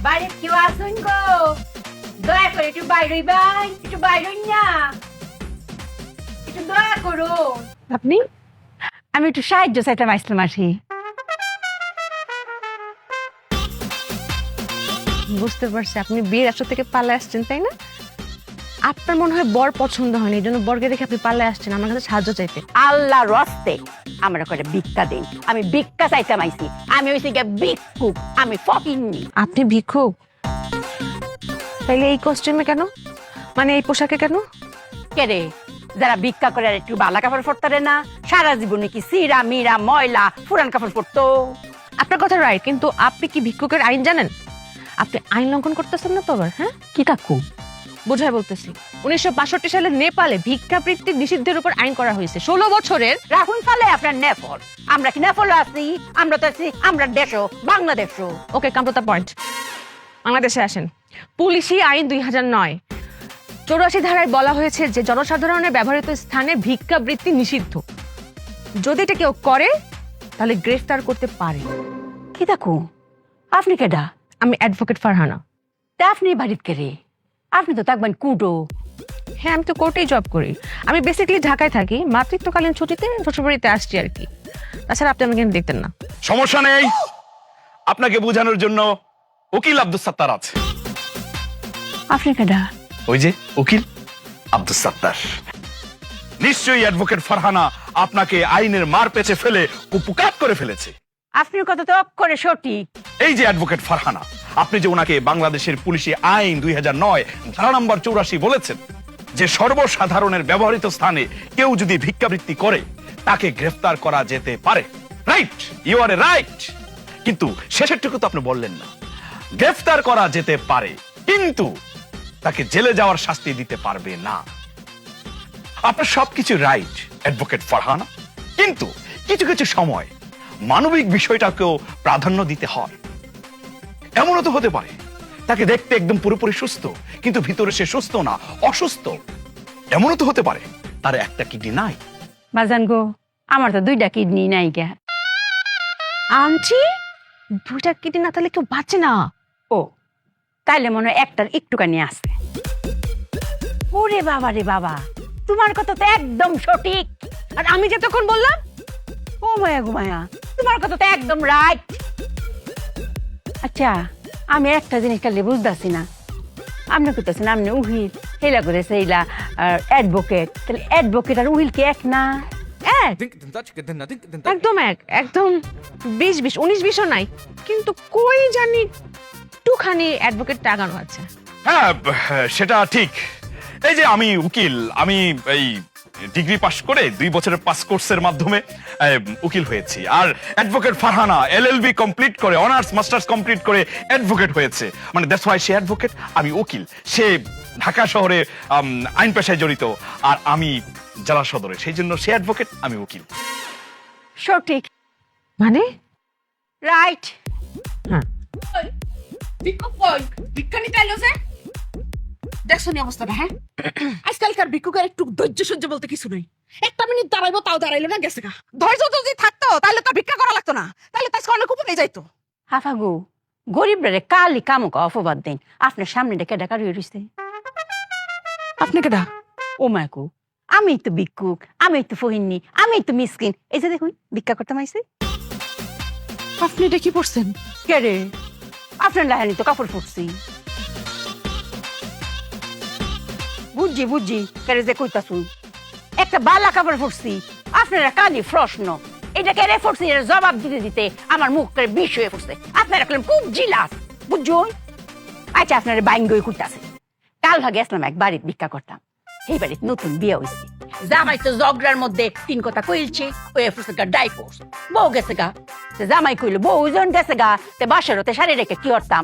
বাড়ির কেউ আসুন গো, দয়া করে একটু বাইরে ভাই, একটু বাইরে না, একটু দয়া করো। আপনি? আমি একটু সাহায্য চাইতাম আসলাম আর কি। বুঝতে পারছি আপনি বিয়ের আসর থেকে পাল্লা আসছেন, তাই না? আপনার মনে হয় বর পছন্দ হয়নি, এই জন্য বরকে দেখে আপনি পাল্লা আসছেন আমার কাছে সাহায্য চাইতে। আল্লাহর রাস্তে আমরা করে ভিক্ষা দেই, আমি ভিক্ষা চাইতাম আইছি, আমি হইছি গিয়ে ভিক্ষুক, আমি ফকিন্নি। আপনি ভিক্ষুক? তাইলে এই কস্টিউমে কেন, মানে এই পোশাকে কেন? কে রে, যারা ভিক্ষা করে আর একটু বালা কাপড় পরতারে না, সারা জীবনে কি সিরা মিরা ময়লা পুরান কাপড় পরতো? আপনার কথা রাইট, কিন্তু আপনি কি ভিক্ষুকের আইন জানেন? আপনি আইন লঙ্ঘন করতেছেন না তো আবার? হ্যাঁ, কি কাকু? বোঝায় বলতেছি, 1962 সালে নেপালে ভিক্ষাবৃত্তি নিষিদ্ধের উপর আইন করা হয়েছে। 16 বছরের। রাখুন ফালে আপনার নেফল, আমরা কি নেফল আছি? আমরা তো আছি আমরা দেশও বাংলাদেশও। ওকে, কাম টু দ্য পয়েন্ট। বাংলাদেশে আসেন। পুলিশি আইন 2009 84 ধারায় বলা হয়েছে যে জনসাধারণের ব্যবহৃত স্থানে ভিক্ষাবৃত্তি নিষিদ্ধ। যদি এটা কেউ করে তাহলে গ্রেফতার করতে পারে। কি কাকু, আপনি কেডা? আমি অ্যাডভোকেট ফারহানা। তা আপনি বাড়িতে কে রে? আপনি তো থাকবেন কুটো। হ্যাঁ, আমি তো কোর্টেই জব করি। আমি বেসিক্যালি ঢাকায় থাকি, মাতৃত্বকালীন ছুটিতে শ্বশুরবাড়িতে আসছি আর কি। তাছাড়া আপনি আমাকে দেখতেন না। সমস্যা নেই, আপনাকে বোঝানোর জন্য উকিল আব্দুল সাত্তার আছে। আপনি কেডা? ওই যে উকিল আব্দুল সাত্তার। নিশ্চয়ই অ্যাডভোকেট ফারহানা আপনাকে আইনের মার পেছে ফেলে কুপুকাত করে ফেলেছে। আপনার কথা তো অক্ষরে সঠিক। এই যে অ্যাডভোকেট ফারহানা, আপনি যে ওনাকে বাংলাদেশের পুলিশি আইন 2009 ধারা নম্বর 84 বলেছেন যে সর্বসাধারণের ব্যবহৃত স্থানে কেউ যদি ভিক্ষাবৃত্তি করে তাকে গ্রেফতার করা যেতে পারে। Right, you are right. কিন্তু শেষেরটুকু তো আপনি বললেন না। গ্রেফতার করা যেতে পারে, কিন্তু তাকে জেলে যাওয়ার শাস্তি দিতে পারবে না। আপনার সবকিছু রাইট অ্যাডভোকেট ফারহানা, কিন্তু কিছু কিছু সময় মানবিক বিষয়টাকেও প্রাধান্য দিতে হয়। এমনও তো হতে পারে তাকে দেখতে একদম পুরোপুরি সুস্থ, কিন্তু ভিতরে সে সুস্থ না, অসুস্থ। এমনও তো হতে পারে তার একটা কিডনি নাই। বাজান গো, আমার তো 2টা কিডনি নাই গে। আন্টি, 2টা কিডনি না তাহলে কেউ বাঁচে না। ও, তাইলে মনে হয় একটার একটুখানি আছে। ওরে বাবা রে বাবা, তোমার কথা তো একদম সঠিক। আর আমি যতক্ষণ বললাম, ও মায়া গো মায়া, তোমার কথা তো একদম রাইট। আচ্ছা, আমি একটা জিনিস খালি বুঝতেছি না। আপনি করতেছেন আপনি উহিল, হেলা করেছে এইলা অ্যাডভোকেট, তাহলে অ্যাডভোকেট আর উহিল কি এক না? একদম এক, একদম 20-20, 19-20ও নাই। কিন্তু কই জানি একটুখানি অ্যাডভোকেট টাগানো আছে। হ্যাঁ, সেটা ঠিক। এই যে আমি উকিল, আমি এই ডিগ্রি পাশ করে 2 বছরের পাস কোর্সের মাধ্যমে উকিল হয়েছি। আর অ্যাডভোকেট ফারহানা LLB কমপ্লিট করে, অনার্স মাস্টার্স কমপ্লিট করে অ্যাডভোকেট হয়েছে। মানে দ্যাটস ওয়াই সে অ্যাডভোকেট, আমি উকিল। সে ঢাকা শহরে আইন পেশায় জড়িত, আর আমি জেলা সদরে, সেই জন্য সে অ্যাডভোকেট, আমি উকিল। সঠিক, মানে রাইট। হ্যাঁ, ভিক্ষা নিতে আইলো যে, দেখছো নি অবস্থাটা? হ্যাঁ, আজকালকার ভিক্ষুকের একটু ধৈর্য সহ্য বলতে কিছু নেই। একটা মিনিট দাঁড়াইবো, তাও দাঁড়াইলো না, গেছে গা। ধৈর্য যদি থাকতো তাহলে তো ভিক্ষা করা লাগতো না, তাহলে তাই অনেক উপরে যাইতো। হাফাগু, গরিবরে কালি কামক অপবাদ দেন। আপনার সামনে ডেকে ডাকা রয়েছে। আপনি কেডা? ও মায়াকু, আমি তো ভিক্ষুক, আমি তো ফহিনী, আমি তো মিসকিন। এই যে দেখুন, ভিক্ষা করতে মাইছে। আপনি এটা কি পড়ছেন? কে রে? আপনার লাহানি তো কাপড় ফুটছি। বুঝছি বুঝছি, কেরে যে কইতাছুন। একটা বালা কাপড় ফুটছি, আপনারা কালি প্রশ্ন। এটা কেরে ফুটছি, এর জবাব দিতে দিতে আমার মুখ করে বিষ হয়ে ফুটছে। আপনারা করলেন খুব জিলাস, বুঝছুন? আচ্ছা, আপনার বাইঙ্গই কইতাছে। কাল ভাগে আসলাম এক বাড়িতে ভিক্ষা করতাম। এই বাড়িতে নতুন বিয়ে হয়েছে। জামাই তো জগড়ার মধ্যে 3 কথা কইলছে, ওই ফুটছে গা ডাইভোর্স। বউ গেছে গা, জামাই কইলো বউ জন গেছে গা, তে বাসার হতে শাড়ি রেখে কি করতাম,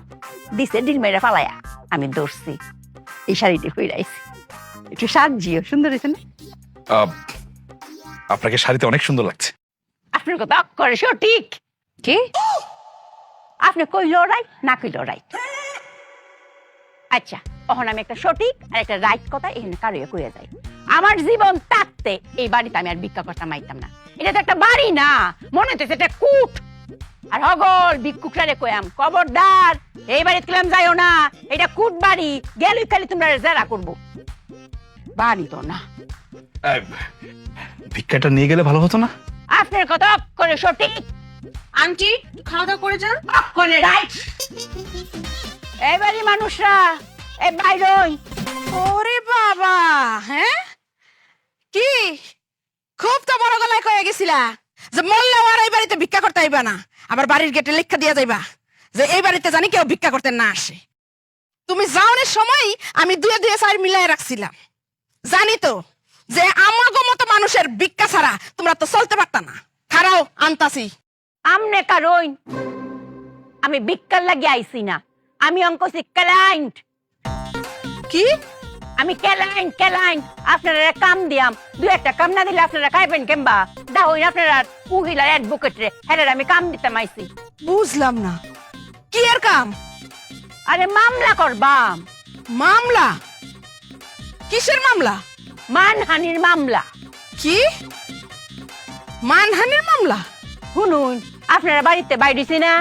দিছে ডিল মেরে ফালায়া। আমি দৌড়ছি, এই শাড়িটি ফিরাইছি। একটু সাজিও, সুন্দর হয়েছে না? আপনাকে শাড়িতে অনেক সুন্দর লাগছে। আপনার কথা অক্ষরে সঠিক। কি? আপনি কইলো রাইট, না কইলো রাইট। আচ্ছা, তখন আমি একটা সঠিক আর একটা রাইট কথা এখানে কারোয়া কইয়া যাই। আমার জীবন থাকতে এই বাড়িতে আমি আর ভিক্ষা করতে মাইতাম না। এটা তো একটা বাড়ি না, মনে হচ্ছে এটা কুট। আর হগল ভিক্ষুকরা কয়াম খবরদার এই বাড়িতে কেলাম যাইও না, এটা কুট বাড়ি, গেলই খালি তোমরা জেরা করবো। বাড়ি তো না। ভিক্ষাটা নিয়ে গেলে ভালো হতো না? আপনার কথা করে সঠিক। আন্টি খাওয়া দাওয়া করে যান। করে রাইট। এই বাড়ির মানুষরা এই বাইরই। ওরে বাবা, হ্যাঁ কি খুব তো বড় গলায় কয়ে গেছিলা যে মল্লা আর এই বাড়িতে ভিক্ষা করতে আইবা না, আবার বাড়ির গেটে লেখা দিয়া যাইবা যে এই বাড়িতে জানি কেউ ভিক্ষা করতে না আসে। তুমি যাওয়ার সময় আমি দুয়ে দুয়ে চার মিলাই রাখছিলাম, জানি তো যে আমাগো মতো মানুষের ভিক্ষা ছাড়া তোমরা তো চলতে পারতা না। খারাও আনতাছি। আমনে কারণ আমি ভিক্ষার লাগি আইছি না, আমি অঙ্কছি ক্লায়েন্ট। কি আমি ক্লায়েন্ট আপনারা কাম দিয়াম, দুই একটা কাম না দিলে আপনারা খাইবেন কেমবা? দা হইন আপনারা উহিলার অ্যাডভোকেট রে, হ্যাঁ আমি কাম দিতাম আইছি। বুঝলাম না কি এর কাম? আরে মামলা করবাম। মামলা? কিসের মামলা? মানহানির মামলা। কি মানহানির মামলা? শুনুন, আপনারা বাড়িতে বাইরেছি না,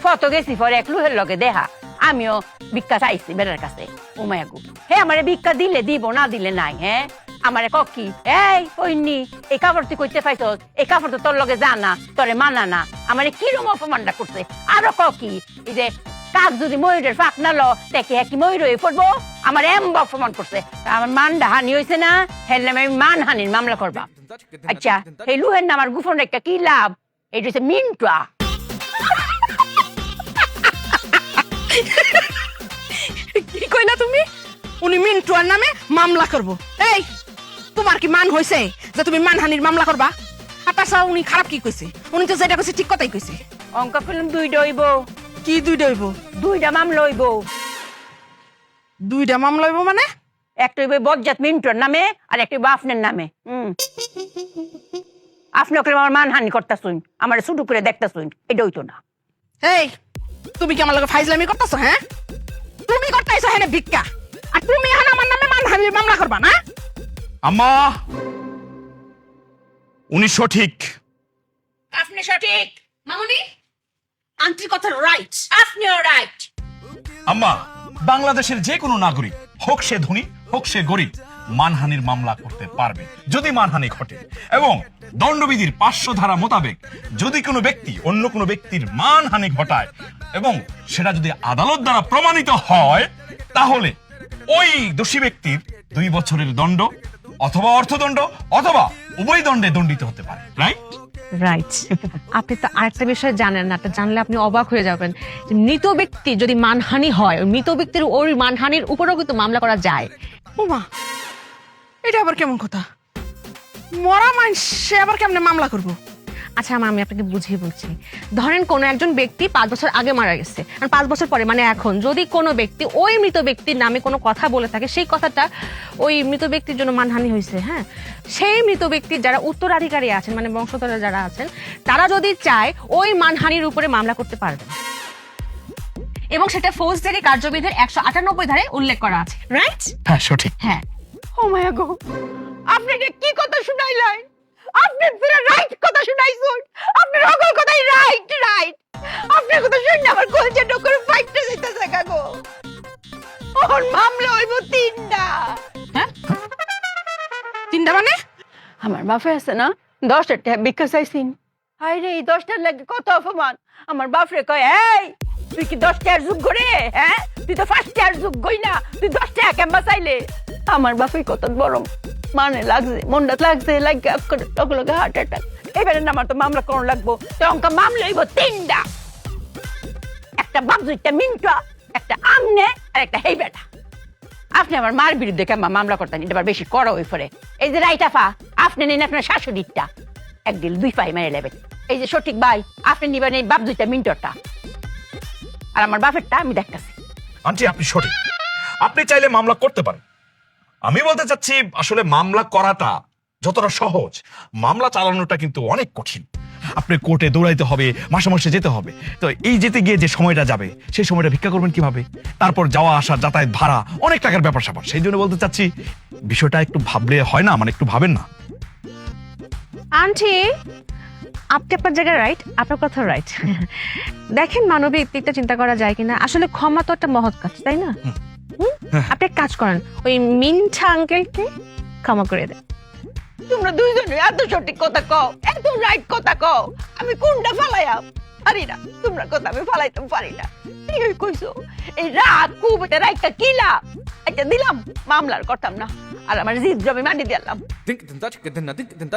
ফটো গেছি পরে এক লুহের লগে দেখা, আমিও ভিক্ষা চাইছি বেড়ার কাছে। উমায়াগু হে আমারে ভিক্ষা দিলে দিব, না দিলে নাই। হ্যাঁ আমারে ককি এই কইনি এই কাপড় তুই কইতে পাইছ, এই কাপড় তো তোর লগে জানা, তোরে মানা না। আমারে কিরম অপমানটা করছে। আরো ককি এই যে কাক যদি ময়ূরের ফাঁক না লো দেখে কি ময়ূর হয়ে পড়বো, আমার এমন অপমান করছে। আমার মানটা হানি হয়েছে না, হের নামে আমি মানহানির মামলা করবা। আচ্ছা এই লুহের নাম আর গুফন রেখা কি লাভ? এটা হচ্ছে মিন্টুয়া। কি কইলা তুমি? উনি মিন্টুয়ার নামে মামলা করব? এই তোমার কি মান হইছে যে তুমি মানহানির মামলা করবা? আর তাছাড়া উনি খারাপ কি কইছে? উনি তো যেটা কইছে ঠিক কথাই কইছে। অঙ্ক ফিল্ম দুইটা হইব। কি দুইটা হইব? দুইটা মামলা হইব। দুইটা মামলা হইব মানে? একটা হইব বজ্জাত মিন্টুর নামে আর একটা হইব আপনার নামে। আপনি ওকে আমার মানহানি করতেছুন, আমার শুধু করে দেখতেছুন, এটা হইতো না। এই তুমি কি আমার লগে ফাইজলামি করতেছো? হ্যাঁ তুমি করতেছো হ্যাঁ ভিক্ষা, আর তুমি এখন আমার নামে মানহানির মামলা করবা না? আম্মা উনি সঠিক। আপনি সঠিক। মামুনি আন্টির কথা রাইট। আপনিও রাইট। আম্মা বাংলাদেশের যে কোনো নাগরিক হোক সে ধনী হোক সে গরিব মানহানির মামলা করতে পারবে যদি মানহানি ঘটে, এবং দণ্ডবিধির 500 ধারা মোতাবেক যদি কোনো ব্যক্তি অন্য কোনো ব্যক্তির মানহানি ঘটায় এবং সেটা যদি আদালত দ্বারা প্রমাণিত হয়, তাহলে ওই দোষী ব্যক্তির 2 বছরের দণ্ড অথবা অর্থদণ্ড অথবা উভয় দণ্ডে দণ্ডিত হতে পারে। রাইট? রাইট। আপনি তো আরেকটা বিষয় জানেন না, জানলে আপনি অবাক হয়ে যাবেন। মৃত ব্যক্তি যদি মানহানি হয়, মৃত ব্যক্তির ওই মানহানির উপরেও কিন্তু মামলা করা যায়। ওমা, এটা আবার কেমন কথা? মরা মানুষে আবার কেমনে মামলা করব? আচ্ছা আমি আপনাকে বুঝিয়ে বলছি। ধরেন কোন একজন ব্যক্তি 5 বছর আগে মারা গেছে, আর 5 বছর পরে মানে এখন যদি কোনো ব্যক্তি ওই মৃত ব্যক্তির নামে কোনো কথা বলে থাকে, সেই কথাটা ওই মৃত ব্যক্তির জন্য মানহানি হয়েছে, হ্যাঁ, সেই মৃত ব্যক্তির যারা উত্তরাধিকারী আছেন মানে বংশধররা যারা আছেন, তারা যদি চায় ওই মানহানির উপরে মামলা করতে পারবেন, এবং সেটা ফৌজদারি কার্যবিধির 198 ধারায় উল্লেখ করা আছে। রাইট? হ্যাঁ সঠিক। হ্যাঁ। ও মায়া গো, আপনি এটা কি কথা শুনাইলেন? আপনি পুরো রাইট কথা শুনাইছেন। আপনার সকল কথাই রাইট রাইট। আপনার কথা শুনে আমার কলজা ডকর ফাইটতে যাইতেছে গো। ওর মামলা হইব 3টা। হ্যাঁ 3টা মানে? আমার বাপে আছে না 10টা টাকা ভিক্ষা চাইছিন। হাই রে, এই 10টার লাগে কত অপমান। আমার বাপরে কয় এই তুই কি 10 টাকার যোগ্য রে? হ্যাঁ তুই তো 5 টাকার যোগ্যই না, তুই 10 টাকা কেমবা চাইলে? আমার বাপে কত বড় মানে লাগছে, মনটা লাগছে লাগে লগে হার্ট অ্যাটাক। এবারে না আমার তো মামলা কোন লাগবো, তো অঙ্কা মামলা হইব 3টা। একটা বাবজুইটা মিন্টুয়া, একটা আমনে আর একটা হেই বেটা। আপনি আমার মার বিরুদ্ধে কেমন মামলা করতেন? এটা আবার বেশি করা হয়ে পড়ে। এই যে রাইটাফা আপনি নেন আপনার শাশুড়িটা, 1 দিল 2 পাই মেরে নেবেন। এই যে সঠিক ভাই আপনি নিবেন এই বাবজুইটা মিন্টুয়াটা, আর আমার বাপেরটা আমি দেখতেছি। আন্টি আপনি সঠিক, আপনি চাইলে মামলা করতে পারেন। আমি বলতে চাচ্ছি আসলে মামলা করাটা যতটা সহজ, মামলা চালানোটা কিন্তু অনেক কঠিন। আপনি কোর্টে দৌড়াইতে হবে, মাসে মাসে যেতে হবে। তো এই যেতে গিয়ে যে সময়টা যাবে সেই সময়টা ভিক্ষা করবেন কিভাবে? তারপর যাওয়া আসা, যাতায়াত ভাড়া, অনেক টাকার ব্যাপার স্যাপার। সেই জন্য বলতে চাচ্ছি বিষয়টা একটু ভাবলে হয় না? মানে একটু ভাবেন না? আন্টি আপনি আপনার জায়গায় রাইট, আপনার কথা রাইট। দেখেন মানবিক দিকটা চিন্তা করা যায় কিনা। আসলে ক্ষমা তো একটা মহৎ কাজ, তাই না? আপনি এক কাজ করেন, ওই মিন্ঠা আঙ্কেলকে ক্ষমা করে দেন। তোমরা দুইজনে এত সঠিক কথা কও, এত রাইট কথা কও, আমি কোনটা ফালাইয়া পারি না। তোমরা কথা আমি ফালাইতে পারি না। ঠিক কইছো, এই রাগ খুব এটা রাইটটা কিলা এটা দিলাম, মামলার করতাম না। আর আমার জিদ জমি মাটি দিলাম।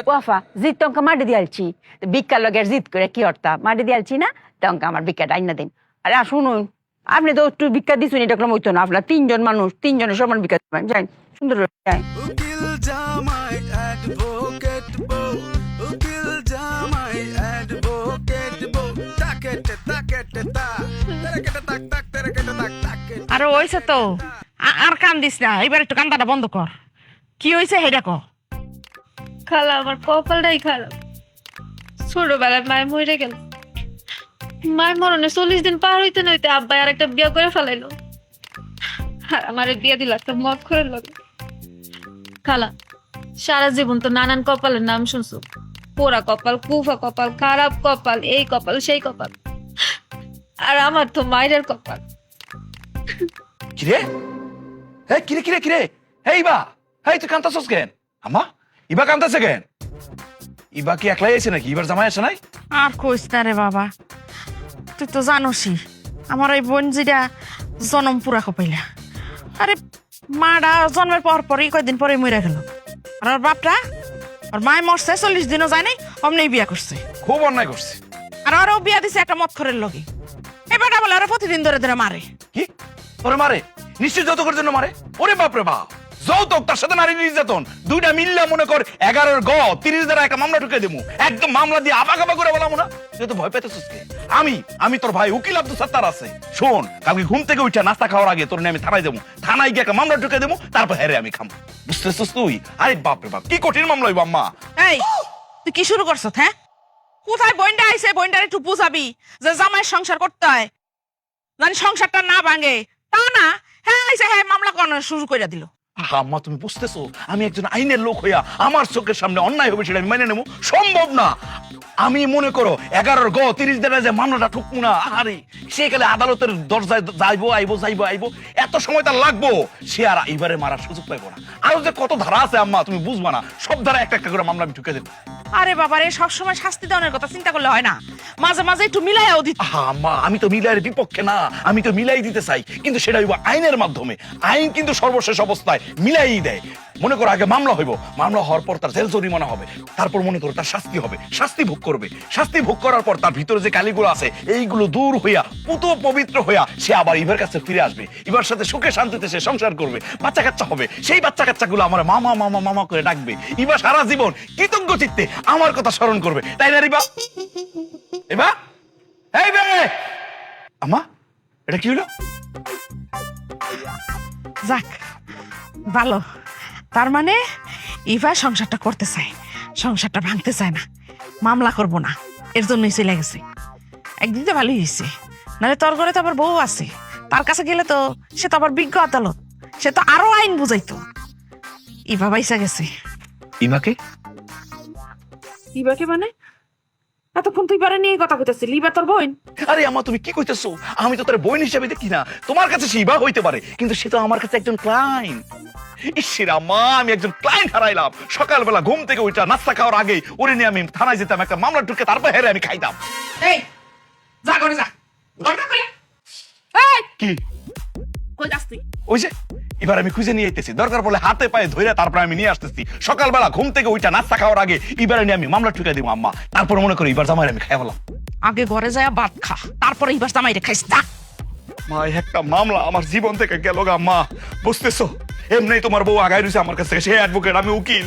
ওয়াফা জিদ টঙ্কা মাটি দিয়ালছি, ভিক্ষার লগের জিদ করে কি অর্থা মাটি দিয়ালছি না, টঙ্কা আমার ভিক্ষা ডাইনা দিন। আরে শুনুন, আপনি তো একটু ভিক্ষা দিচ্ছেন, এটা কোনো হইতো না। আপনার তিনজন মানুষ, তিনজনের সমান ভিক্ষা দিবেন। যাই সুন্দর যাই। উকিল জামাই অ্যাডভোকেট বউ, উকিল জামাই অ্যাডভোকেট বউ, তাকেটে তাকেটে তা তেরেকেটে তাক তাক তেরেকেটে তাক তাকেটে। আরে হইছে তো, আর কান দিস না, এবার একটু কান্দাটা বন্ধ কর। কি হইছে হেডা ক। খালা আমার কপালটাই খারাপ। ছোটবেলায় মায়ের মরে গেল, মায়ের মরণে 40 দিন পার হইতে না হইতে আব্বাই আর একটা বিয়া করে ফেলাইলো। আর আমার বিয়া দিল একটা মদ করে লাগে। খালা সারা জীবন তো নানান কপালের নাম শুনছো, পোড়া কপাল, কুফা কপাল, খারাপ কপাল, এই কপাল সেই কপাল। আর আমার তো মায়ের কপাল। কিরে হ্যাঁ, কিরে কিরে কিরে, হেই বা হেই তুই কান্তাছস কেন? আম্মা ইবা কান্তাছে কেন? ইবা কি একলাই আছে নাকি? ইবার জামাই আছে নাই? আর কইস না রে বাবা, তুই তো জানোসই আমার এই বোনজিটা জনম পুরা কপাইলা। আরে মাটা জন্মের পর পরই কয়দিন পরে মরে গেল। আর ওর বাপটা, ওর মায় মরছে 40 দিনও যায় নাই, অমনি বিয়া করছে। খুব অন্যায় করছে। আর ওরও বিয়া দিছে একটা মদখোরের লগে। এবারটা বলে ওরা প্রতিদিন ধরে ধরে মারে। কি ওরে মারে? নিশ্চয় যৌতুকের জন্য মারে। ওরে বাপরে বাপ, যৌতুক তার সাথে নারী নির্যাতন দুইটা মিললা মনে কর 11 গ 30 দ্বারা একটা মামলা ঢুকে দেবো। একদম মামলা দিয়ে আবাগাবা করে বলাম না। তুই তো ভয় পেতেছিস কে? আমি তোর ভাই উকিল আব্দুল সাত্তার আছে। শোন, কালকে ঘুম থেকে উঠে নাস্তা খাওয়ার আগে তোর নিয়ে আমি থানায় যাবো। থানায় গিয়ে একটা মামলা ঢুকে দেবো, তারপর হেরে আমি খাম। বুঝতেছিস তুই? আরে বাপরে বাপ, কি কঠিন মামলা হইব আম্মা। এই তুই কি শুরু করছ? হ্যাঁ, কোথায় বইন্ডা আইছে? বইন্ডার একটু বুঝাবি যে জামাইয়ের সংসার করতে হয়, জানি সংসারটা না ভাঙে। তা না, হ্যাঁ আইছে, হ্যাঁ মামলা করানো শুরু করে দিল। আম্মা তুমি বুঝতেছো, আমি একজন আইনের লোক হইয়া আমার চোখের সামনে অন্যায় হবে সেটা আমি মেনে নেবো সম্ভব না। আমি মনে করো 11 গ 30 দিনে যে মামলাটা ঠুকবো না, আরে সেকালে আদালতের দরজায় যাইবো এত সময় তার লাগবো। সে আর এইবারে মারার সুযোগ পাইবো না। আরো যে কত ধারা আছে আম্মা তুমি বুঝবা না। সব ধারা একটা একটা করে মামলা আমি ঢুকে দেবো। আরে বাবা রে, সবসময় শাস্তি দেওয়ার কথা চিন্তা করলে হয় না, মাঝে মাঝে একটু মিলাইও দিতে। আম্মা আমি তো মিলাইয়ের বিপক্ষে না, আমি তো মিলাই দিতে চাই, কিন্তু সেটা হইব আইনের মাধ্যমে। আইন কিন্তু সর্বশেষ অবস্থায় মিলাই দেয়। মনে করো আগে মামলা হইব, মামলা হওয়ার পর তার জেল জরিমানা হবে, তারপর মনে করো তার শাস্তি হবে, শাস্তি ভোগ করবে। শাস্তি ভোগ করার পর তার ভিতরে যে কালিগুলো আছে এইগুলো দূর হইয়া পুত পবিত্র হইয়া সে আবার ইভার কাছে ফিরে আসবে। ইভার সাথে সুখে শান্তিতে সে সংসার করবে, বাচ্চা কাচ্চা হবে। সেই বাচ্চা কাচ্চাগুলো আমার মামা মামা মামা করে ডাকবে। ইভা সারা জীবন কৃতজ্ঞ চিত্তে আমার কথা স্মরণ করবে, তাই না রিবা? এবা এই বে আমা, এটা কি হলো? যাক ভালো, তার মানে ইভা সংসারটা করতে চায়, সংসারটা ভাঙতে চায় না, মামলা করব না, এর জন্যই চলে গেছে। একদিন তো ভালোই হয়েছে, নাহলে তোর ঘরে তো আবার বউ আছে, তার কাছে গেলে তো সে তো আবার বিজ্ঞ আদালত, সে তো আরো আইন বুঝাইতো। ইভা বাইসা গেছে। ইমাকে? ইভাকে মানে? এতক্ষণ তুই পারে নিয়ে কথা কইতাছিস, ইভা তোর বোন? আরে আমা তুমি কি কইতেছো? আমি তো তোর বোন হিসেবে দেখি না। তোমার কাছে সে ইভা হইতে পারে, কিন্তু সে তো আমার কাছে একজন ক্লায়েন্ট। ইসিরা মা, আমি একজন ক্লায়েন্ট হারাইলাম। সকালবেলা ঘুম থেকে উঠা নাস্তা খাওয়ার আগে ওরে নিয়ে আমি থানায় যেতাম, একটা মামলা ঢুকে তারপর হেরে আমি খাইতাম। এই যা করে যা, দরকার করে। এই কি কই যাস তুই? ওই যে এবার আমি খুঁজে নিয়ে আইতেছি, দরকার পড়লে হাতে পায়ে ধরে তারপর আমি নিয়ে আসতেছি। সকালবেলা ঘুম থেকে উঠা নাস্তা খাওয়ার আগে এবারে নিয়ে আমি মামলা ঠুকে দিব আম্মা। তারপর মনে করি এবার জামাই আমি খাই বললাম। আগে ঘরে যায় ভাত খা, তারপরে ইবার জামাইরে খাইস। যা। মা, একটা মামলা আমার জীবন থেকে গেল গা মা, বুঝতেছো? এমনি তোমার বউ আগায় রয়েছে আমার কাছে, সে অ্যাডভোকেট, আমি উকিল।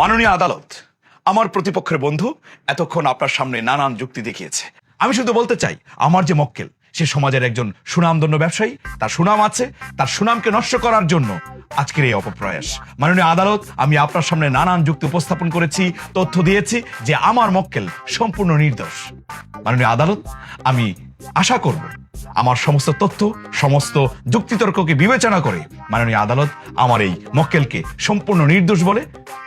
মাননীয় আদালত, আমার প্রতিপক্ষের বন্ধু এতক্ষণ আপনার সামনে নানান যুক্তি দেখিয়েছে। আমি শুধু বলতে চাই, আমার যে মক্কেল সে সমাজের একজন সুনামধন্য ব্যবসায়ী, তার সুনাম আছে, তার সুনামকে নষ্ট করার জন্য আজকের এই অপপ্রয়াস। মাননীয় আদালত, আমি আপনার সামনে নানান যুক্তি উপস্থাপন করেছি, তথ্য দিয়েছি যে আমার মক্কেল সম্পূর্ণ নির্দোষ। মাননীয় আদালত, আমি আশা করব আমার সমস্ত তথ্য, সমস্ত যুক্তিতর্ককে বিবেচনা করে মাননীয় আদালত আমার এই মক্কেলকে সম্পূর্ণ নির্দোষ বলে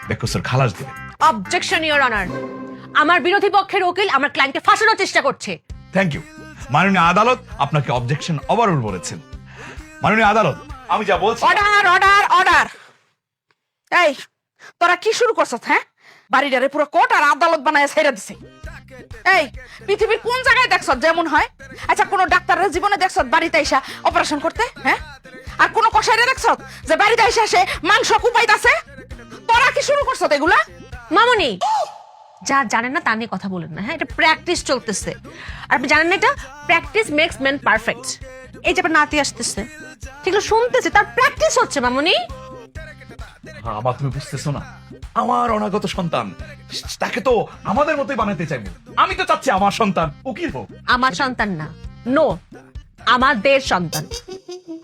বেকসুর খালাস দেবে। অবজেকশন ইওর অনার, আমার বিরোধী পক্ষের উকিল আমার ক্লায়েন্টকে ফাঁসানোর চেষ্টা করছে। Thank you. মাননীয় আদালত আপনাকে অবজেকশন ওভাররুল বলেছেন। মাননীয় আদালত, আমি যা বলছি। Order order order. এই তোরা কি শুরু করছস? হ্যাঁ, বাড়িটারে পুরো কোর্ট আর আদালত বানায় ছেড়ে দিছে। এই পৃথিবীর কোন জায়গায় দেখছ যেমন হয়? আচ্ছা, কোন ডাক্তারের জীবনে দেখছ বাড়িতে এসে অপারেশন করতে? হ্যাঁ, আর কোন কষাইরে দেখছ যে বাড়িতে এসে সে মাংস কুপাইতাছে? তোরা কি শুরু করছ এগুলা? মামুনি, যা জানেন না তা নিয়ে কথা বলেন না। হ্যাঁ, এটা প্র্যাকটিস চলতেছে। আর আপনি জানেন না এটা প্র্যাকটিস মেক্স ম্যান পারফেক্ট। এই যে আপনার নাতি আসতেছে, ঠিক শুনতেছে, তার প্র্যাকটিস হচ্ছে মামুনি। আবার তুমি বুঝতেছো না, আমার অনাগত সন্তান, তাকে তো আমাদের মতোই বানাতে চাইবো। আমি তো চাচ্ছি আমার সন্তান উকিল হোক। আমার সন্তান না, নো, আমাদের সন্তান।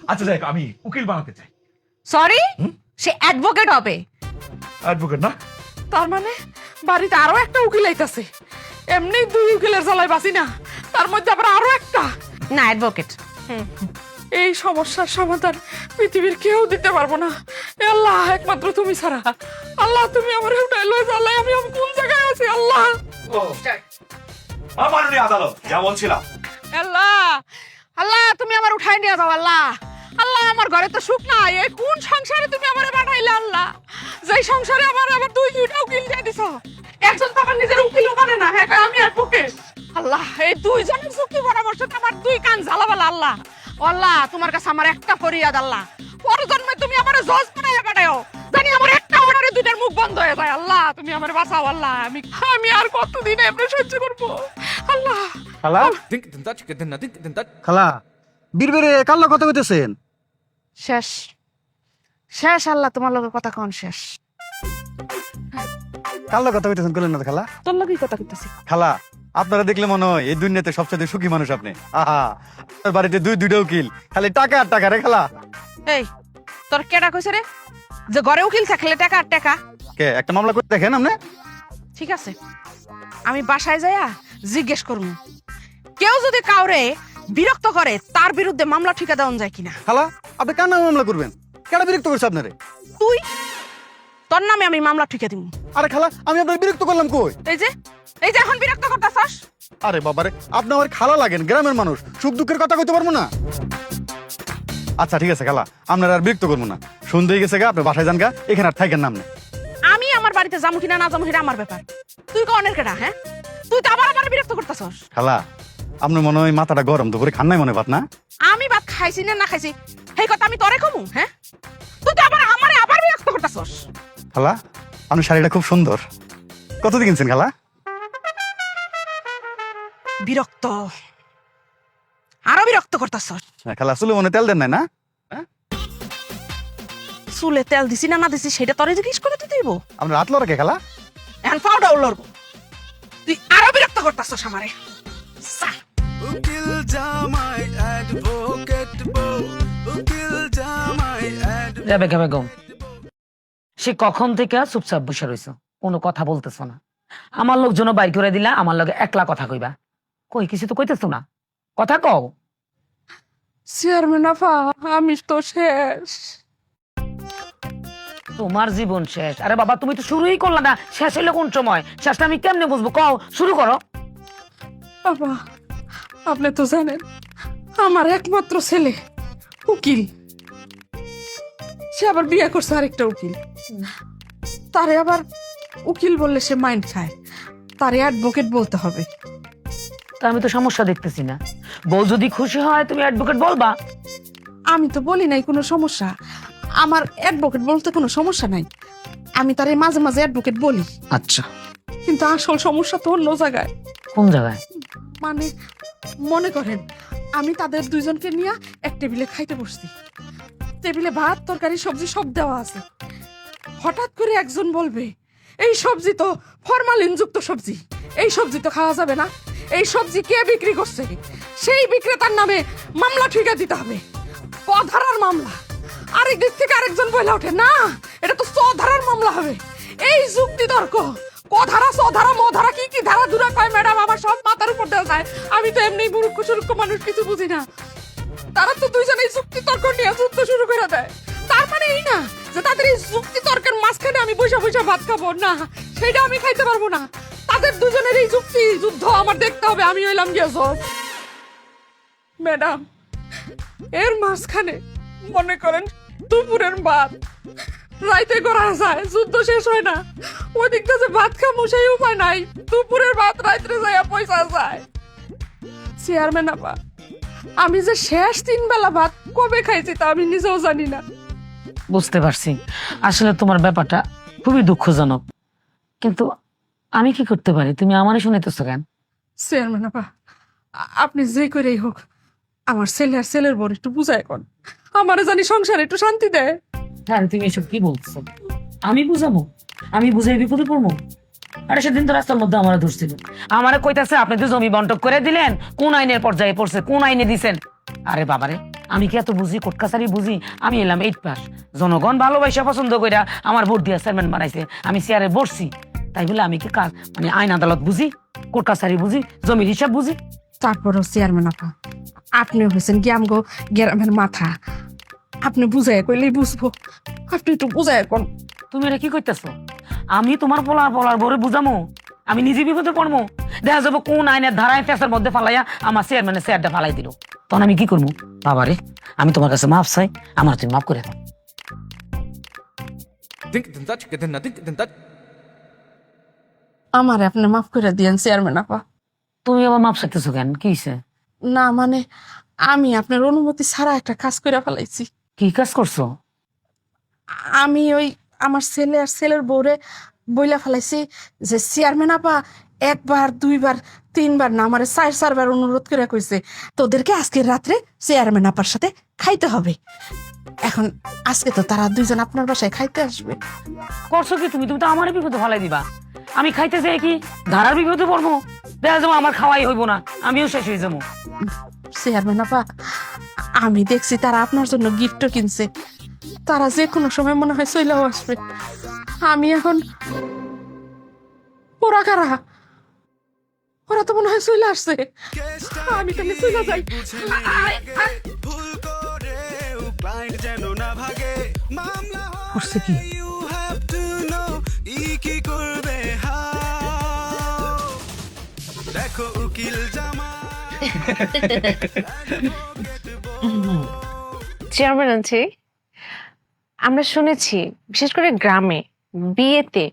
আচ্ছা যাই হোক, আমি উকিল বানাতে চাই। সরি, সে অ্যাডভোকেট হবে। অ্যাডভোকেট না? তার মানে বাড়িতে আরো একটা উকিল আইতাছে। এমনি দুই উকিলের জ্বালায় বাঁচি না, তার মধ্যে আবার আরো একটা। না, অ্যাডভোকেট। এই সমস্যার সমাধান পৃথিবীর কেউ দিতে পারবো না। এ আল্লাহ, একমাত্র তুমি ছাড়া। আল্লাহ, তুমি আমার উঠাইলো। আল্লাহ, আমি কোন জায়গায় আছি? আল্লাহ, মাননীয় আদালত, যা বলছিলাম। আল্লাহ, আল্লাহ, তুমি আমার উঠাই নিয়ে যাও। আল্লাহ, আল্লাহ, আমার ঘরে তো সুখ নাই। এই কোন সংসারে তুমি আমারে পাঠাইলে? আল্লাহ, যেই সংসারে আমার আবার দুইটা উকিল দিয়ে দিছো। একজন তো আমার নিজের উকিলও মানে না, হ্যাঁ আমি আর পক্ষে। আল্লাহ, এই দুইজনের চুক্তি পরামর্শ আমার দুই কান জ্বালাবালা। আল্লাহ, আল্লাহ, তোমার কাছে আমার একটা ফরিয়াদ। আল্লাহ, পরজন্মে তুমি আমার জজ বানাইয়া পাঠাও, জানি আমার একটা অর্ডারে দুইটার মুখ বন্ধ হয়ে যায়। আল্লাহ, তুমি আমার বাঁচাও। আল্লাহ, আমি আর কতদিন এমনি সহ্য করবো? আল্লাহ। খালা, খালা, বীরবেরে কাল্লা কথা কইতেছেন? শেষ শেষ। আল্লাহ, তোমার লগে কথা কোন শেষ? কাল্লা কথা কইতেছেন কইলেন না খালা? তোর লগেই কথা কইতেছি। খালা, আপনারা দেখলে মনে হয় এই দুনিয়াতে সবচেয়ে সুখী মানুষ আপনি। আহা, আপনার বাড়িতে দুইটা উকিল, খালি টাকা আর টাকা রে খালা। এই তোর কেডা কইছে রে যে ঘরে উকিল থাকলে টাকা আর টাকা? কে একটা মামলা করে দেখেন আপনি? ঠিক আছে, আমি বাসায় যাইয়া জিজ্ঞেস করবো। কেউ যদি কাউরে বিরক্ত করে তার বিরুদ্ধে মামলা ঠিকা দেওয়া যায় কিনা। খালা, আপনি কার নামে মামলা করবেন? কেন বিরক্ত করছে আপনারে? তুই, তোর নামে আমি মামলা ঠিকা দিব। আরে খালা, আমি আপনার বিরক্ত করলাম কই? এই যে এখন বিরক্ত করতেছস। আরে বাবারে, আপনি আমার খালা লাগেন, গ্রামের মানুষ, সুখ দুঃখের কথা কইতে পারবো না? আচ্ছা ঠিক আছে খালা, আপনার আর বিরক্ত করবো না। সন্ধ্যে গেছে গা, আপনি বাসায় যান গা, এখানে আর থাকেন নাম নেই। আমি আমার বাড়িতে যাবো কিনা না যাবো সেটা আমার ব্যাপার। তুই কনের কেডা? হ্যাঁ, তুই তো আবার আমার বিরক্ত করতেছস। খালা, আপনার মনে হয় মাথাটা গরম, দুপুরে খান নাই মনে ভাত না? আমি ভাত খাইছি না খাইছি সেই কথা আমি তোরে কমু? হ্যাঁ, তুই তো আবার আমারে আবার বিরক্ত করতেছস। খালা, আপনার শাড়িটা খুব সুন্দর, কত দিয়ে কিনছেন খালা? বিরক্ত, আরো বিরক্ত করতেছস। খালা, চুলে মনে তেল দেন নাই না? চুলে তেল দিছি না দিছি সেটা তোরে জিজ্ঞেস করে দিতে হইব? আপনার রাত লড়কে খালা? এখন পাউডার লড়বো। তুই আরো বিরক্ত করতেছস আমারে। উকিল জামাই অ্যাডভোকেট বউ, উকিল জামাই রেবেকা বেগম, সে কখন থেকে চুপচাপ বসে রইছো, কোনো কথা বলতেছো না। আমার লোকজনও বাইর করে দিলা, আমার লগে একলা কথা কইবা। কই কিছু তো কইতেছো না, কথা কও। চেয়ারম্যান আফা, আমি তো শেষ। তোমার জীবন শেষ? আরে বাবা, তুমি তো শুরুই করলা না, শেষ হইলে কোন সময়? শেষটা আমি কেমনে বুঝবো? কও, শুরু করো। বাবা, আপনি তো জানেন আমার একমাত্র ছেলে উকিল, সে আবার বিয়ে করছে আরেকটা উকিল। তারে আবার উকিল বললে সে মাইন্ড খায়, তারে অ্যাডভোকেট বলতে হবে। তা আমি তো সমস্যা দেখতেছি না। বউ যদি খুশি হয় তুমি অ্যাডভোকেট বলবা। আমি তো বলি নাই কোনো সমস্যা, আমার অ্যাডভোকেট বলতে কোনো সমস্যা নাই। আমি তারে মাঝে মাঝে অ্যাডভোকেট বলি। আচ্ছা, কিন্তু আসল সমস্যা তো অন্য জায়গায়। কোন জায়গায়? মানে মনে করেন আমি তাদের দুইজনকে নিয়ে এক টেবিলে খাইতে বসছি। টেবিলে ভাত তরকারি সবজি সব দেওয়া আছে। হঠাৎ করে একজন বলবে, এই সবজি তো ফরমালিন যুক্ত সবজি, এই সবজি তো খাওয়া যাবে না, এই সবজি কে বিক্রি করছে? সেই বিক্রেতার নামে মামলা ঠিকা দিতে হবে, ক-ধারার মামলা। আরেক দিক থেকে আরেকজন বলে ওঠে, না এটা তো চ-ধারার মামলা হবে। এই যুক্তি তর্ক, ক-ধারা চ-ধারা ম-ধারা কি কি ধারা ধুরা কয় ম্যাডাম, আমার সব মাথার উপর দেওয়া হায় আমি তো এমনি মূর্খ সুরক্ষ মানুষ, কিছু বুঝি না। তারা তো দুইজনেই যুক্তি তর্ক নিয়ে যুদ্ধ শুরু করে দেয়। তার মানে এই না যে তাদের এই যুক্তি তর্কের মাঝখানে আমি বসে বসে ভাত খাবো, না সেটা আমি খাইতে পারবো না। তাদের দুজনের এই যুক্তি যুদ্ধ আমার দেখতে হবে। আমি হইলাম গিয়ে জজ। ম্যাডাম, এর মাঝখানে মনে করেন দুপুরের ভাত রাইতে করা যায়, যুদ্ধ শেষ হয় না, ওই দিকটা যে ভাত খামো সেই উপায় নাই। দুপুরের ভাত রাইতে যাইয়া পয়সা যায়। চেয়ারম্যান আপা, আমি যে শেষ 3 বেলা ভাত কবে খাইছি তা আমি নিজেও জানি না। বুঝতে পারছি, আসলে তোমার ব্যাপারটা খুবই দুঃখজনক, কিন্তু আমি কি করতে পারি? তুমি আমারই শুনাইতেছো কেন? চেয়ারম্যান আপা, আপনি যে করেই হোক আমার ছেলে আর ছেলের বর একটু বুঝায় কোন, আমারে জানি সংসারে একটু শান্তি দেয়। হ্যাঁ, তুমি এসব কি বলছো? আমি বুঝাবো? আমি বুঝাই বিপদে পড়বো? আরে সেদিন তো রাস্তার মধ্যে আমার ধরছিল, আমারে কইতাছে আপনি তো জমি বন্টন করে দিলেন, কোন আইনের পর্যায়ে পড়ছে, কোন আইনে দিছেন? আরে বাবারে, আমি কি এত বুঝি? কোর্ট কাছারি বুঝি? আমি এলাম 8 পাস, জনগণ ভালোবাসা পছন্দ কইরা আমার ভোট দিয়া চেয়ারম্যান বানাইছে, আমি চেয়ারে বসছি, তাই বলে আমি কি কাজ মানে আইন আদালত বুঝি, কোর্ট কাছারি বুঝি, জমির হিসাব বুঝি? তারপরও চেয়ারম্যান আপা, আপনি হয়েছেন কি আমগো গ্রামের মাথা, আপনি বুঝায় কইলেই বুঝবো। আপনি একটু বুঝায় কোন। তুমি এটা কি করতেছো? আমি তোমার বলার বরে বুঝামো? আমি নিজে বিপদে পড়বো? দেখা যাবো কোন আইনের ধারায় ফেসার মধ্যে ফালাইয়া আমার চেয়ারম্যানের চেয়ারটা ফালাই দিল, তখন আমি কি করবো? বাবারে, আমি তোমার কাছে মাফ চাই, আমার তুমি মাফ করে দাও। আমার আপনি মাফ করে দিয়েন চেয়ারম্যান আপা। তুমি আবার মাপ চাইতেছো কেন? কি হইছে? না মানে আমি আপনার অনুমতি ছাড়া একটা কাজ করে ফেলাইছি। কি কাজ করছো? আমি ওই আমার ছেলে আর ছেলের বউরে বইলা ফেলাইছি যে চেয়ারম্যান আপা 1 বার 2 বার 3 বার না আমার 4 বার অনুরোধ করে কইছে তোদেরকে আজকে রাত্রে চেয়ারম্যান আপার সাথে খাইতে হবে। এখন আজকে তো তারা দুইজন আপনার বাসায় খাইতে আসবে। করছো কি তুমি? তুমি তো আমার বিপদে ফালাই দিবা। আমি খাইতে যাই কি ধারার বিপদে পড়বো? দেখা যাবো আমার খাওয়াই হইব না, আমিও শেষ হয়ে যাবো। চেয়ারম্যান আপা, আমি দেখছি তারা আপনার জন্য গিফটও কিনছে, তারা যে কোনো সময় মনে হয় চইলাও আসবে। আমি এখন ওরা কারা? ওরা তো মনে হয় চলে আসছে। আমি তাহলে চলে যাই। ভুল করেও ক্লায়েন্ট যেন না ভাগে, মামলা করছে কি? you have to know কি করবে হাও। দেখো উকিল জামা চেয়ারম্যান আনছি, আমরা শুনেছি বিশেষ করে গ্রামে বিয়েতে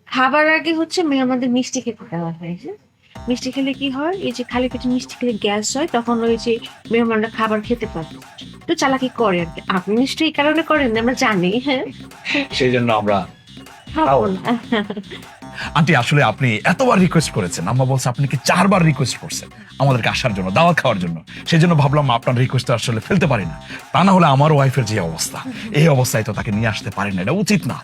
খাবার আগে হচ্ছে মেহমানদের মিষ্টি খেতে দেওয়া হয়। হ্যাঁ, মিষ্টি খেলে কি হয়, এই যে খালি পেটে মিষ্টি খেলে গ্যাস হয়, তখন ওই যে মেহমানরা খাবার খেতে পারে, একটু চালাকি করে আর কি। আপনি নিশ্চয়ই এই কারণে করেন, আমরা জানি। হ্যাঁ, সেই জন্য আমরা খাবো না। আন্টি, আসলে আপনি এতবার রিকোয়েস্ট করেছেন, আম্মা বলছে আপনি কি 4 বার রিকোয়েস্ট করছেন আমাদেরকে আসার জন্য, দাওয়াত খাওয়ার জন্য। সেই জন্য ভাবলাম আপনার রিকোয়েস্ট আসলে ফেলতে পারি না, তা না হলে আমার ওয়াইফের যে অবস্থা, এই অবস্থায় তো তাকে নিয়ে আসতে পারি না, এটা উচিত না।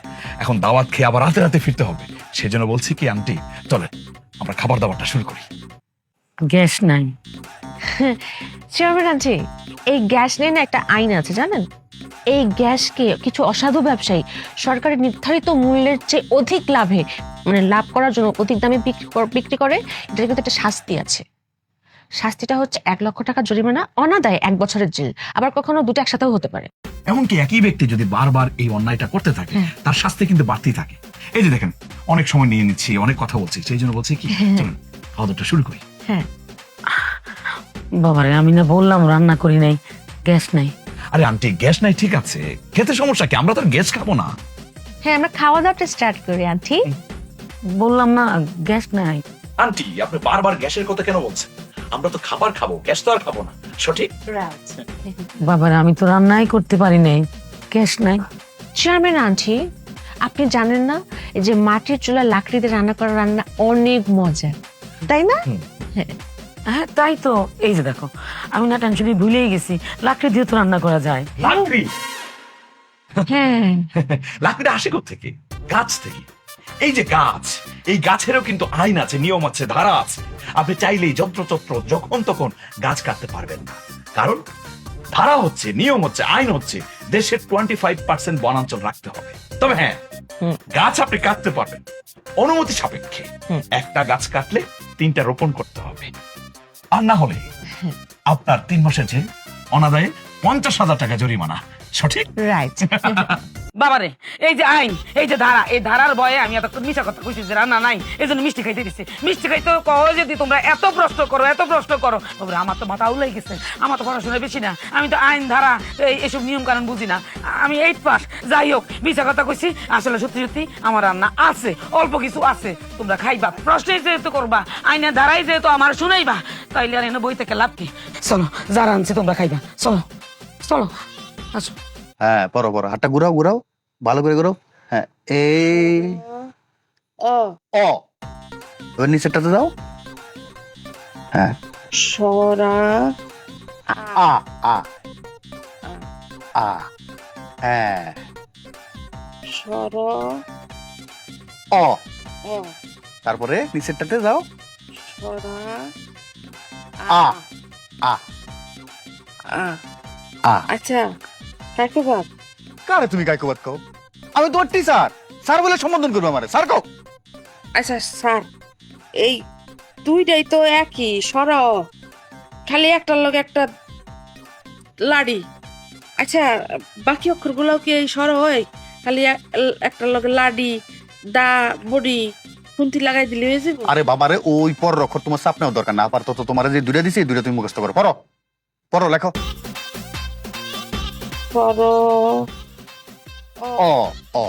এখন দাওয়াত খেয়ে আবার রাতে রাতে ফিরতে হবে, সেই জন্য বলছি কি আন্টি চলেন আমরা খাবার দাবারটা শুরু করি। গ্যাস নাই। চেয়ারম্যান আনছি, এই গ্যাস নিয়ে না একটা আইন আছে জানেন? এই গ্যাসকে কিছু অসাধু ব্যবসায়ী সরকারের নির্ধারিত মূল্যের চেয়ে অধিক লাভে মানে লাভ করার জন্য অধিক দামে বিক্রি করে, এটার কিন্তু একটা শাস্তি আছে। শাস্তিটা হচ্ছে 1 লক্ষ টাকা জরিমানা, অনাদায়ে 1 বছরের জেল, আবার কখনো দুটো একসাথেও হতে পারে। এমনকি একই ব্যক্তি যদি বারবার এই অন্যায়টা করতে থাকে তার শাস্তি কিন্তু বাড়তেই থাকে। এই যে দেখেন, অনেক সময় নিয়ে নিচ্ছি, অনেক কথা বলছি, সেই জন্য বলছি কি চলুন খাওয়া দাওয়াটা শুরু করি। হ্যাঁ, বাবারে, আমি না বললাম রান্না করি নাই, গ্যাস নাই। আরে আন্টি, গ্যাস নাই ঠিক আছে, খেতে সমস্যা কি? আমরা তো আর গ্যাস খাবো না। হ্যাঁ, আমরা খাওয়া দাওয়াটা স্টার্ট করি আন্টি। বললাম না গ্যাস নাই। আন্টি, আপনি বারবার গ্যাসের কথা কেন বলছেন? আমরা তো খাবার খাবো, গ্যাস তো আর খাবো না, সঠিক? বাবারে, আমি তো রান্নাই করতে পারি নাই, গ্যাস নাই। চেয়ারম্যান আন্টি, আপনি জানেন না এই যে মাটির চুলা লাকড়িতে রান্না করা রান্না অনেক মজা, তাই না? হ্যাঁ তাই তো, এই যে দেখো আমি না টেনশনে ভুলেই গেছি, লাকড়ি দিয়ে তো রান্না করা যায়। লাকড়ি? হ্যাঁ, লাকড়িটা আসে কোত্থেকে? গাছ থেকে। এই যে গাছ, এই গাছেরও কিন্তু আইন আছে, নিয়ম আছে, ধারা আছে। আপনি চাইলেই যন্ত্রচত্র যখন তখন গাছ কাটতে পারবেন না, কারণ ধারা হচ্ছে, নিয়ম হচ্ছে, আইন হচ্ছে দেশের 25% বনাঞ্চল রাখতে হবে। তবে হ্যাঁ, গাছ আপনি কাটতে পারবেন অনুমতি সাপেক্ষে। একটা গাছ কাটলে 3টা রোপণ করতে হবে। আর না হলে আপনার 3 মাসের যে অনাদায়ে 50,000 টাকা জরিমানা। সঠিক? রাইট। বাবারে এই যে আইন, এই যে ধারা, এই ধারার ভয়ে আমি এত মিশা কথা কইছি যে রান্না নাই, এই জন্য মিষ্টি খাইতে দিচ্ছি। মিষ্টি খাইতে কও যদি তোমরা এত প্রশ্ন করো, এত প্রশ্ন করো, বাবারে আমার তো মাথা উলাই গেছে। আমার তো পড়াশোনা বেশি না, আমি তো আইন ধারা এসব নিয়ম কানুন বুঝি না। আমি 8 পাস। যাই হোক, মিশা কথা কইছি, আসলে সত্যি সত্যি আমার রান্না আছে, অল্প কিছু আছে, তোমরা খাইবা। প্রশ্নই যেহেতু করবা, আইনের ধারাই যেহেতু আমার শুনাইবা, তাইলে আর এনে বই থেকে লাভ কি? চলো, যারা আনছে তোমরা খাইবা, চলো চলো আসো। হ্যাঁ, পরো পরো, হাতটা ঘুরাও ঘুরাও, ভালো করে ঘুরাও। হ্যাঁ, এই অ অ, এবার নিচেরটাতে দাও। হ্যাঁ, সরা আ আ আ, হ্যাঁ, সর অ, অ তারপরে নিচেরটাতে যাও। সরা আ আ আ আ। আচ্ছা কাকে বাপ কারে তুমি কাইকোবাদ কও? আমি তোমার টিচার, স্যার বলে সম্বোধন করবে আমারে, স্যার কও। আচ্ছা স্যার, এই দুইটাই তো একই সর, খালি একটার লগে একটা লাড়ি। আচ্ছা বাকি অক্ষরগুলোও কি এই সর হয়? খালি একটার লগে লাডি দা বডি খুন্তি লাগাই দিলে হয়ে যাবো? আরে বাবারে, ওই পর অক্ষর তোমার চাপ নেওয়ার দরকার না। আপাতত তোমার যে দুইটা দিছি, এই দুইটা তুমি মুখস্থ করো। পড়ো পড়ো, লেখো। সর অ অ।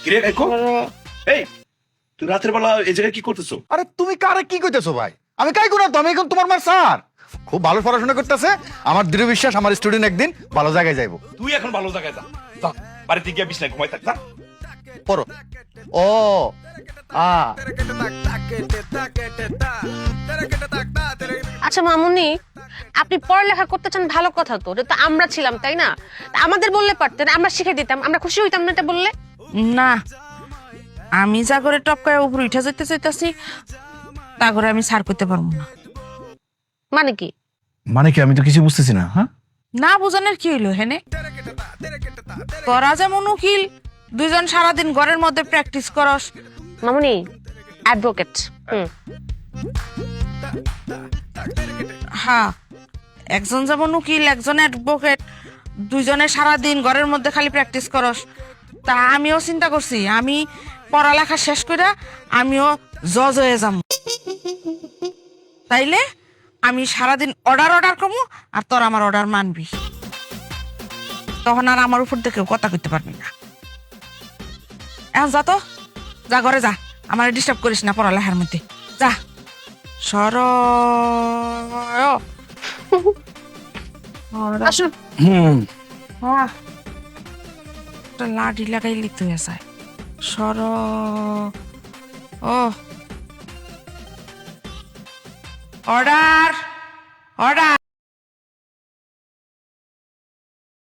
কিরে কাইকো, সর এই তুই রাতের বেলা এই জায়গায় কি করতেছো? আরে তুমি কারে কি কইতেছো ভাই? আমি কাইকো না তো, আমি এখন তোমার মার স্যার। খুব ভালো পড়াশোনা করতেছে, আমার দৃঢ় বিশ্বাস আমার স্টুডেন্ট একদিন ভালো জায়গায় যাইবো। তুই এখন ভালো জায়গায় যা, যা বাড়িতে গিয়ে বিছনায় ঘুমাই থাক, যা। পড়ো। ও আ। আচ্ছা মামুনি, আপনি পড়ালেখা করতে চান, ভালো কথা তো, এটা তো আমরা ছিলাম তাই না? তা আমাদের বললে পারতেন, আমরা শিখে দিতাম, আমরা খুশি হইতাম না এটা বললে? না, আমি যা করে টপকায় উপর উঠা যেতে চাইতাছি তা করে আমি সার করতে পারবো না। মানে কি? মানে কি, আমি তো কিছু বুঝতেছি না। হ্যাঁ, না বুঝানোর কি হইলো হেনে? তোরা যেমন উকিল, দুইজন সারাদিন ঘরের মধ্যে প্র্যাকটিস করস। মামুনি অ্যাডভোকেট। হ্যাঁ, একজন যেমন উকিল, একজন অ্যাডভোকেট, দুইজনে সারাদিন ঘরের মধ্যে খালি প্র্যাকটিস করস। তা আমিও চিন্তা করছি, আমি পড়ালেখা শেষ করে আমিও জজ হয়ে যাম। তাইলে আমি সারাদিন অর্ডার করবো, আর তোর আমার অর্ডার মানবি। তখন আর আমার উপর থেকে কথা কইতে পারবি না। এখন যা তো, যা ঘরে যা, আমার ডিস্টার্ব করিস না পড়ালেখার মধ্যে, যা। সর আসুন। লাডি লাগাই লিখতে যায়। সর ও অর্ডার।